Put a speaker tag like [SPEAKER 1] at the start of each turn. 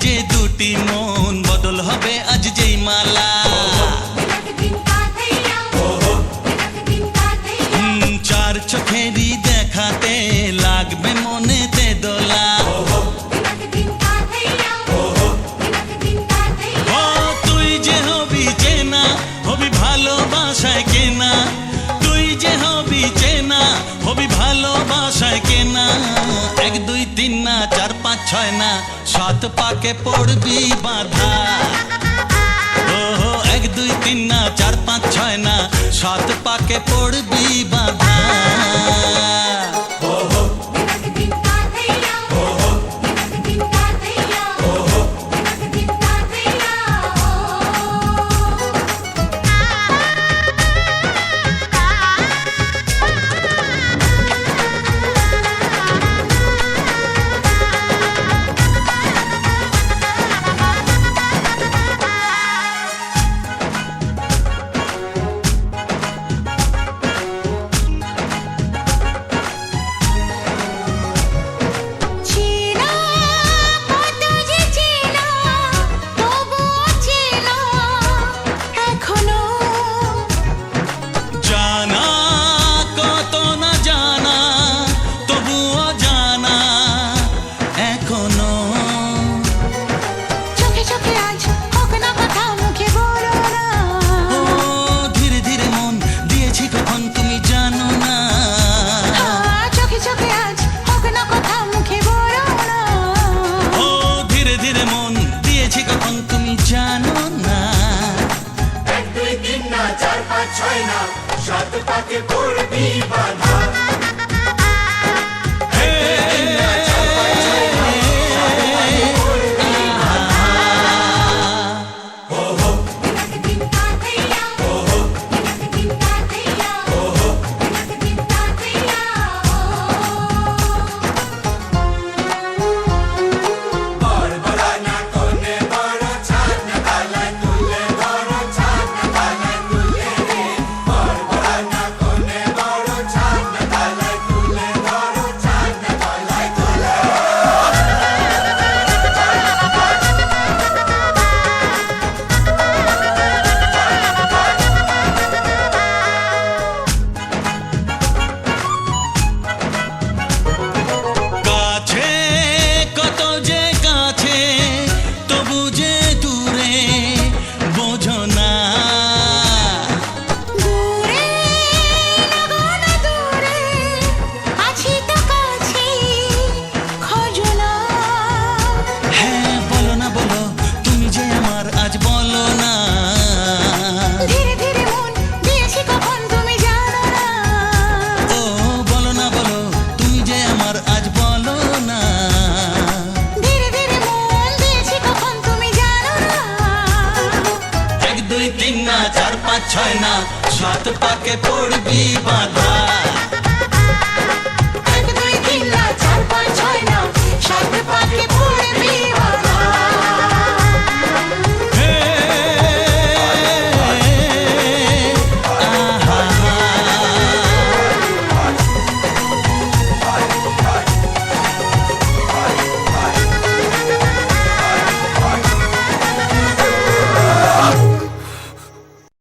[SPEAKER 1] যে দুটি মন বদল হবে আজ যেই মালা চার চোখেরই দেখাতে লাগবে মনেতে দোলা তুই যে হবি চেনা হবি ভালোবাসায় কেনা তুই যে হবি চেনা হবি ভালোবাসায় কেনা 1 2 3 না 4 5 6 না 7 পাকে পড়বি বাধা 1 2 3 না 4 5 6 না 7 পাকে পড়বি বাধা
[SPEAKER 2] সাত পাকে পড়বি বাধা
[SPEAKER 1] ছয় না সাত পাকে পড়বি বাধা